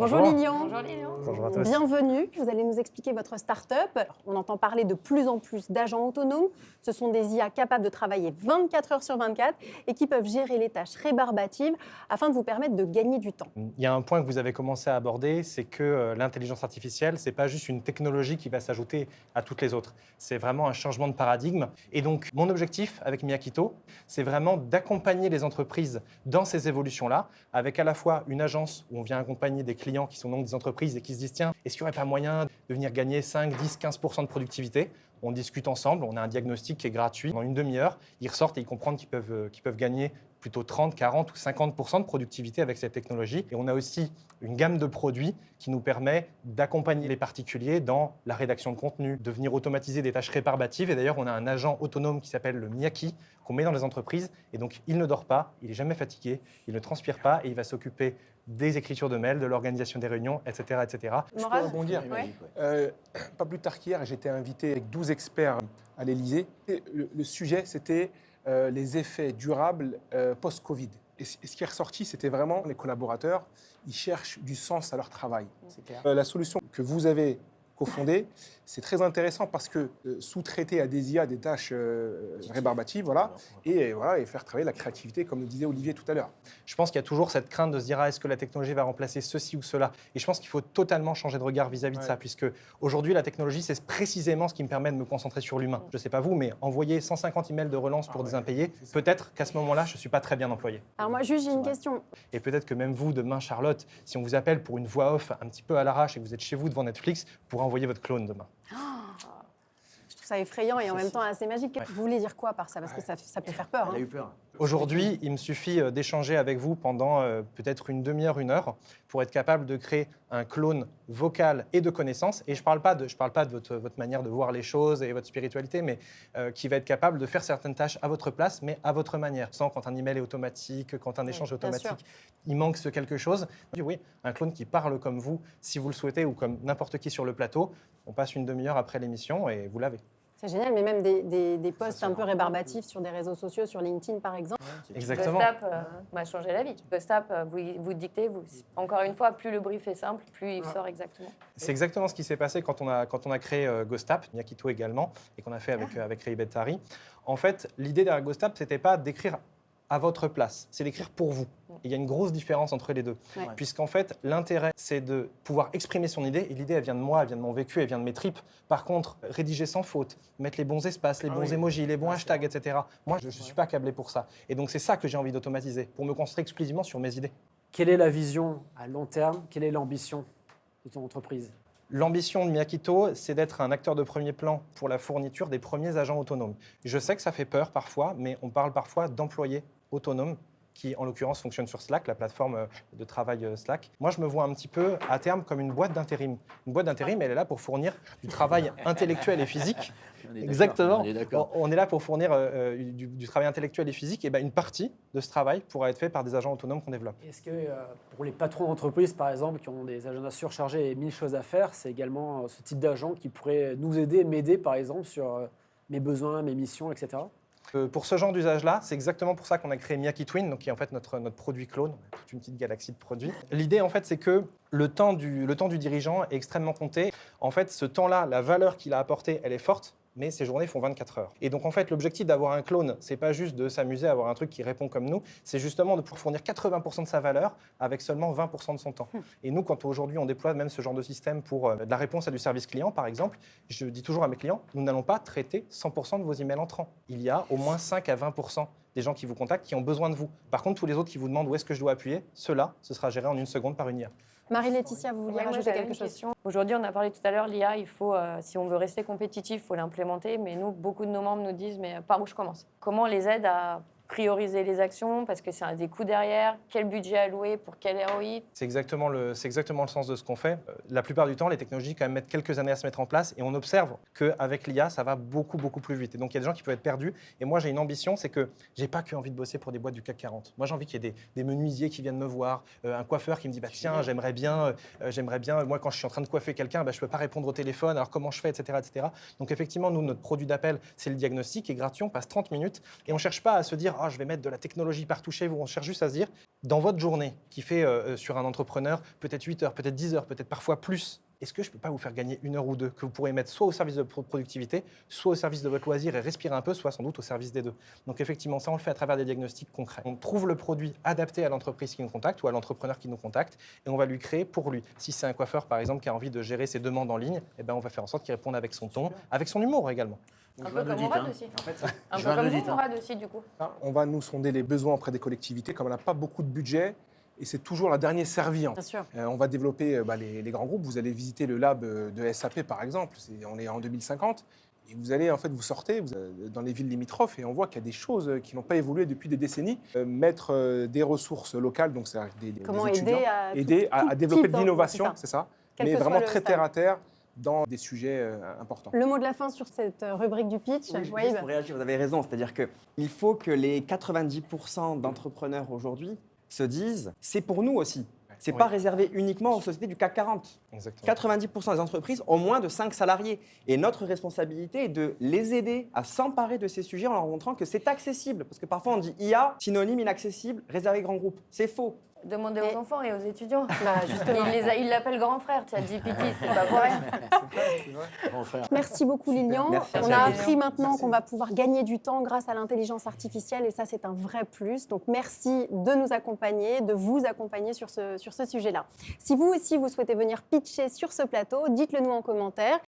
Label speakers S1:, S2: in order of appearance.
S1: Bonjour Lilian.
S2: Bonjour Lilian.
S3: Bonjour à tous.
S1: Bienvenue, vous allez nous expliquer votre start-up. On entend parler de plus en plus d'agents autonomes. Ce sont des IA capables de travailler 24 heures sur 24 et qui peuvent gérer les tâches rébarbatives afin de vous permettre de gagner du temps.
S3: Il y a un point que vous avez commencé à aborder, c'est que l'intelligence artificielle, ce n'est pas juste une technologie qui va s'ajouter à toutes les autres. C'est vraiment un changement de paradigme. Et donc, mon objectif avec Miyakito, c'est vraiment d'accompagner les entreprises dans ces évolutions-là, avec à la fois une agence où on vient accompagner des clients qui sont donc des entreprises et qui se disent « Tiens, est-ce qu'il n'y aurait pas moyen de venir gagner 5, 10, 15% de productivité ?» On discute ensemble, on a un diagnostic qui est gratuit. En une demi-heure, ils ressortent et ils comprennent qu'ils peuvent gagner plutôt 30, 40 ou 50% de productivité avec cette technologie. Et on a aussi une gamme de produits qui nous permet d'accompagner les particuliers dans la rédaction de contenu, de venir automatiser des tâches rébarbatives. Et d'ailleurs, on a un agent autonome qui s'appelle le Miyaki, qu'on met dans les entreprises. Et donc, il ne dort pas, il n'est jamais fatigué, il ne transpire pas et il va s'occuper des écritures de mails, de l'organisation des réunions, etc. etc.
S2: Je
S4: peux rebondir.
S2: Ouais.
S4: Pas plus tard qu'hier, j'étais invité avec 12 experts à l'Élysée. Le sujet, c'était les effets durables post-Covid. Et ce qui est ressorti, c'était vraiment les collaborateurs, ils cherchent du sens à leur travail.
S2: C'est clair.
S4: La solution que vous avez cofondée, c'est très intéressant parce que sous-traiter à des IA des tâches rébarbatives, et faire travailler la créativité, comme le disait Olivier tout à l'heure.
S3: Je pense qu'il y a toujours cette crainte de se dire « est-ce que la technologie va remplacer ceci ou cela ?» Et je pense qu'il faut totalement changer de regard vis-à-vis de ça, puisque aujourd'hui, la technologie, c'est précisément ce qui me permet de me concentrer sur l'humain. Je ne sais pas vous, mais envoyer 150 emails de relance pour des impayés, peut-être qu'à ce moment-là, je ne suis pas très bien employé.
S1: Alors moi, juste, j'ai une question.
S3: Et peut-être que même vous, demain, Charlotte, si on vous appelle pour une voix off un petit peu à l'arrache et que vous êtes chez vous devant Netflix, vous pourrez envoyer votre clone demain.
S1: Je trouve ça effrayant et en même temps assez magique. Vous voulez dire quoi par ça? Parce que ça peut faire peur.
S2: Elle a eu peur.
S3: Aujourd'hui, il me suffit d'échanger avec vous pendant peut-être une demi-heure, une heure, pour être capable de créer un clone vocal et de connaissances. Et je ne parle pas de votre manière de voir les choses et votre spiritualité, mais qui va être capable de faire certaines tâches à votre place, mais à votre manière. Sans quand un email est automatique, quand un échange est automatique, il manque quelque chose. Oui, un clone qui parle comme vous, si vous le souhaitez, ou comme n'importe qui sur le plateau. On passe une demi-heure après l'émission et vous l'avez.
S1: C'est génial, mais même des posts un peu rébarbatifs sur des réseaux sociaux, sur LinkedIn par exemple.
S3: Exactement.
S2: GhostApp m'a changé la vie. GhostApp, vous dictez, encore une fois, plus le brief est simple, plus il sort exactement.
S3: C'est exactement ce qui s'est passé quand on a créé GhostApp, Miyakito également, et qu'on a fait avec Ray Bettari. En fait, l'idée derrière GhostApp, c'était pas d'écrire à votre place, c'est d'écrire pour vous. Et il y a une grosse différence entre les deux.
S1: Ouais.
S3: Puisqu'en fait, l'intérêt, c'est de pouvoir exprimer son idée. Et l'idée, elle vient de moi, elle vient de mon vécu, elle vient de mes tripes. Par contre, rédiger sans faute, mettre les bons espaces, les bons emojis, les bons hashtags, etc. Moi, je ne suis pas câblé pour ça. Et donc, c'est ça que j'ai envie d'automatiser, pour me concentrer exclusivement sur mes idées.
S5: Quelle est la vision à long terme? Quelle est l'ambition de ton entreprise?
S3: L'ambition de Miyakito, c'est d'être un acteur de premier plan pour la fourniture des premiers agents autonomes. Je sais que ça fait peur parfois, mais on parle parfois d'employés autonomes qui, en l'occurrence, fonctionnent sur Slack, la plateforme de travail Slack. Moi, je me vois un petit peu, à terme, comme une boîte d'intérim. Une boîte d'intérim, elle est là pour fournir du travail intellectuel et physique. Exactement. On est là pour fournir du travail intellectuel et physique. Et ben, une partie de ce travail pourra être fait par des agents autonomes qu'on développe.
S5: Est-ce que pour les patrons d'entreprise, par exemple, qui ont des agendas surchargés et 1000 choses à faire, c'est également ce type d'agent qui pourrait nous aider, m'aider, par exemple, sur mes besoins, mes missions, etc.
S3: Pour ce genre d'usage-là, c'est exactement pour ça qu'on a créé Miyaki Twin, donc qui est en fait notre produit clone. On a toute une petite galaxie de produits. L'idée, en fait, c'est que le temps du dirigeant est extrêmement compté. En fait, ce temps-là, la valeur qu'il a apportée, elle est forte, mais ces journées font 24 heures. Et donc, en fait, l'objectif d'avoir un clone, c'est pas juste de s'amuser à avoir un truc qui répond comme nous, c'est justement de pouvoir fournir 80% de sa valeur avec seulement 20% de son temps. Et nous, quand aujourd'hui on déploie même ce genre de système pour de la réponse à du service client, par exemple, je dis toujours à mes clients, nous n'allons pas traiter 100% de vos emails entrants. Il y a au moins 5 à 20% des gens qui vous contactent qui ont besoin de vous. Par contre, tous les autres qui vous demandent où est-ce que je dois appuyer, cela, ce sera géré en une seconde par une IA.
S1: Marie-Laetitia, vous vouliez rajouter quelque chose?
S2: Aujourd'hui, on a parlé tout à l'heure, l'IA, il faut, si on veut rester compétitif, il faut l'implémenter. Mais nous, beaucoup de nos membres nous disent, mais par où je commence? Comment on les aide à prioriser les actions, parce que c'est un des coûts derrière, quel budget allouer pour quel ROI.
S3: C'est exactement le sens de ce qu'on fait. La plupart du temps, les technologies quand même mettent quelques années à se mettre en place et on observe qu'avec l'IA, ça va beaucoup plus vite. Et donc, il y a des gens qui peuvent être perdus. Et moi, j'ai une ambition, c'est que j'ai pas que envie de bosser pour des boîtes du CAC 40. Moi, j'ai envie qu'il y ait des menuisiers qui viennent me voir, un coiffeur qui me dit, bah, tiens, j'aimerais bien, moi, quand je suis en train de coiffer quelqu'un, bah, je peux pas répondre au téléphone, alors comment je fais, etc., etc. Donc, effectivement, nous, notre produit d'appel, c'est le diagnostic qui est gratuit, on passe 30 minutes et on cherche pas à se dire, je vais mettre de la technologie partout chez vous. On cherche juste à se dire, dans votre journée, qui fait sur un entrepreneur peut-être 8 heures, peut-être 10 heures, peut-être parfois plus, est-ce que je ne peux pas vous faire gagner 1 heure ou 2 que vous pourrez mettre soit au service de votre productivité, soit au service de votre loisir et respirer un peu, soit sans doute au service des deux. Donc effectivement, ça, on le fait à travers des diagnostics concrets. On trouve le produit adapté à l'entreprise qui nous contacte ou à l'entrepreneur qui nous contacte et on va lui créer pour lui. Si c'est un coiffeur, par exemple, qui a envie de gérer ses demandes en ligne, eh ben, on va faire en sorte qu'il réponde avec son ton, avec son humour également.
S2: Un peu comme Mourad aussi.
S6: En fait,
S2: Un
S6: je
S2: peu comme vous,
S6: l'audite, hein.
S2: Mourad aussi, du coup.
S4: On va nous sonder les besoins auprès des collectivités, comme on n'a pas beaucoup de budget, et c'est toujours la dernière servie.
S1: Bien sûr.
S4: On va développer les grands groupes. Vous allez visiter le lab de SAP, par exemple. On est en 2050. Et vous allez, en fait, vous sortez dans les villes limitrophes et on voit qu'il y a des choses qui n'ont pas évolué depuis des décennies. Mettre des ressources locales, donc c'est-à-dire des
S1: Comment
S4: étudiants,
S1: aider à
S4: à développer
S1: type
S4: de l'innovation, c'est ça,
S1: Quel
S4: mais
S1: que soit
S4: vraiment
S1: le
S4: très
S1: stade.
S4: terre à terre dans des sujets importants.
S1: Le mot de la fin sur cette rubrique du pitch,
S6: Oui,
S1: Waïb.
S6: juste pour réagir, vous avez raison. C'est-à-dire qu'il faut que les 90% d'entrepreneurs aujourd'hui se disent c'est pour nous aussi. C'est
S3: Oui.
S6: pas réservé uniquement aux sociétés du CAC 40.
S3: Exactement.
S6: 90% des entreprises ont moins de 5 salariés. Et notre responsabilité est de les aider à s'emparer de ces sujets en leur montrant que c'est accessible. Parce que parfois on dit IA, synonyme inaccessible, réservé grand groupe. C'est faux.
S2: Demandez
S1: Et-
S2: aux enfants et aux étudiants.
S1: Bah, justement.
S2: Il l'appelle grand frère, ChatGPT, c'est pas pour rien.
S5: Grand frère.
S1: Merci beaucoup Lilian.
S6: Merci à
S1: On
S6: vous.
S1: a
S2: Merci.
S1: appris maintenant qu'on va pouvoir gagner du temps grâce à l'intelligence artificielle et ça c'est un vrai plus. Donc merci de nous accompagner, de vous accompagner sur ce sujet-là. Si vous aussi vous souhaitez venir pitcher sur ce plateau, dites-le nous en commentaire